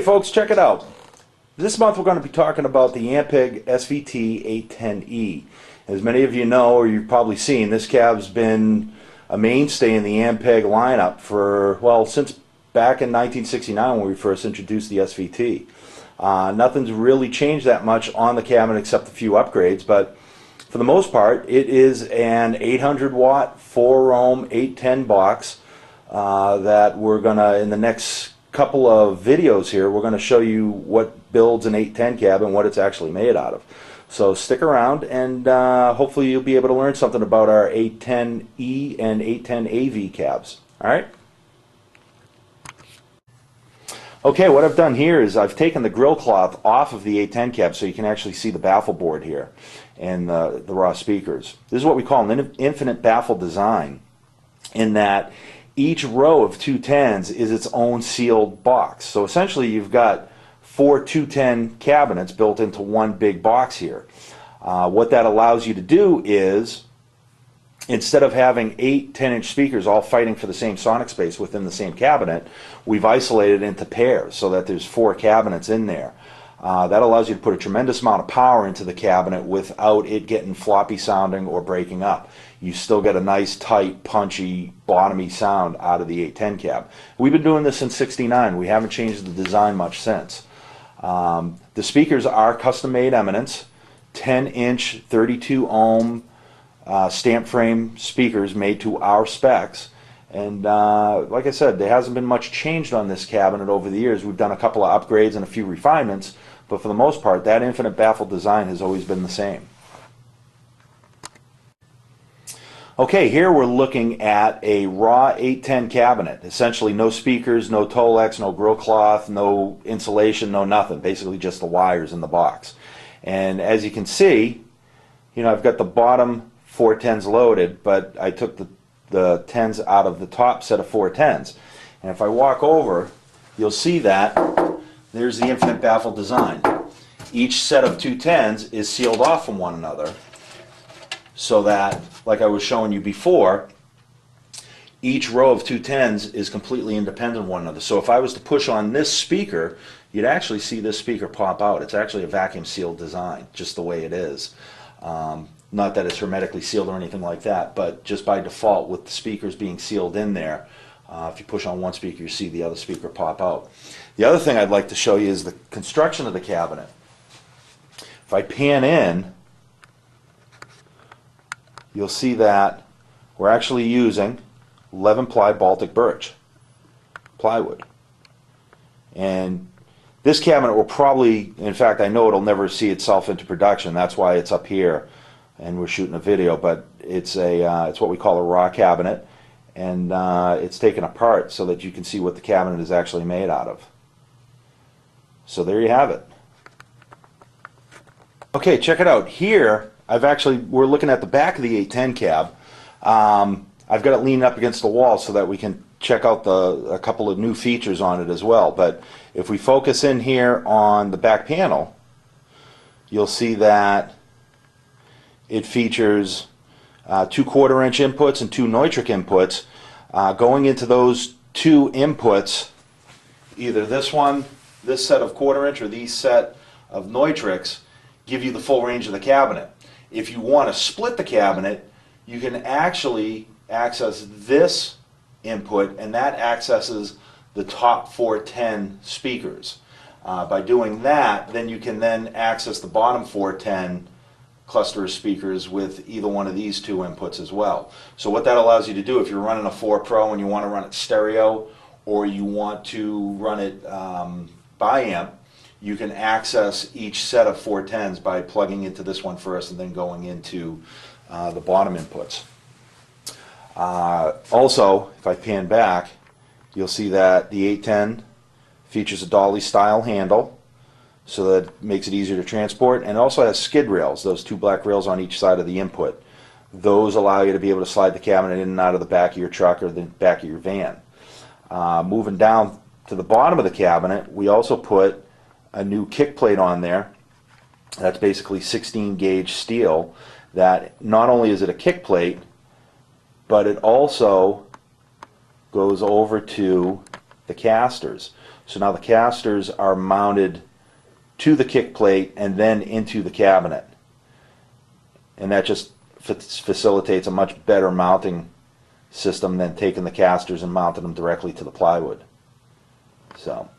folks, check it out. This month we're going to be talking about the Ampeg SVT810E. As many of you know, or you've probably seen, this cab's been a mainstay in the Ampeg lineup for, well, since back in 1969 when we first introduced the SVT. Nothing's really changed that much on the cabinet except a few upgrades, but for the most part it is an 800 watt 4 ohm 810 box that we're going to, in the next couple of videos here, we're going to show you what builds an 810 cab and what it's actually made out of. So stick around and hopefully you'll be able to learn something about our 810E and 810AV cabs. Alright? Okay, what I've done here is I've taken the grill cloth off of the 810 cab so you can actually see the baffle board here and the raw speakers. This is what we call an infinite baffle design, in that each row of 210s is its own sealed box. So essentially you've got 4 210 cabinets built into one big box here. What that allows you to do is, instead of having 8 10-inch speakers all fighting for the same sonic space within the same cabinet, we've isolated into pairs so that there's 4 cabinets in there. That allows you to put a tremendous amount of power into the cabinet without it getting floppy sounding or breaking up. You still get a nice, tight, punchy, bottomy sound out of the 810 cab. We've been doing this since '69. We haven't changed the design much since. The speakers are custom-made Eminence, 10-inch, 32 ohm stamp frame speakers made to our specs. And like I said, there hasn't been much changed on this cabinet over the years. We've done a couple of upgrades and a few refinements, but for the most part, that infinite baffle design has always been the same. Okay, here we're looking at a raw 810 cabinet. Essentially no speakers, no Tolex, no grill cloth, no insulation, no nothing. Basically just the wires in the box. And as you can see, I've got the bottom 4 10s loaded, but I took the 10s out of the top set of 4 10s. And if I walk over, you'll see that there's the infinite baffle design. Each set of 2 10s is sealed off from one another, so that, like I was showing you before, each row of 2 10s is completely independent of one another. So if I was to push on this speaker, you'd actually see this speaker pop out. It's actually a vacuum sealed design, just the way it is. Not that it's hermetically sealed or anything like that, but just by default, with the speakers being sealed in there, if you push on one speaker, you see the other speaker pop out. The other thing I'd like to show you is the construction of the cabinet. If I pan in, you'll see that we're actually using 11-ply Baltic birch plywood. And this cabinet will probably, in fact, I know it'll never see itself into production. That's why it's up here and we're shooting a video, but it's what we call a raw cabinet, and it's taken apart so that you can see what the cabinet is actually made out of. So there you have it. Okay, check it out. Here, we're looking at the back of the 810 cab. I've got it leaning up against the wall so that we can check out a couple of new features on it as well. But if we focus in here on the back panel, you'll see that it features 2 1/4-inch inputs and 2 Neutrik inputs. Going into those 2 inputs, either this set of 1/4-inch, or these set of Neutriks, give you the full range of the cabinet. If you want to split the cabinet, you can actually access this input, and that accesses the top 410 speakers. By doing that, then you can then access the bottom 410 cluster of speakers with either one of these 2 inputs as well. So what that allows you to do, if you're running a 4 Pro and you want to run it stereo, or you want to run it bi-amp, you can access each set of 410s by plugging into this one first and then going into the bottom inputs. Also, if I pan back, you'll see that the 810 features a dolly style handle, so that it makes it easier to transport, and it also has skid rails, those 2 black rails on each side of the input. Those allow you to be able to slide the cabinet in and out of the back of your truck or the back of your van. Moving down to the bottom of the cabinet, we also put a new kick plate on there. That's basically 16 gauge steel that not only is it a kick plate, but it also goes over to the casters. So now the casters are mounted to the kick plate and then into the cabinet. And that just facilitates a much better mounting system than taking the casters and mounting them directly to the plywood. So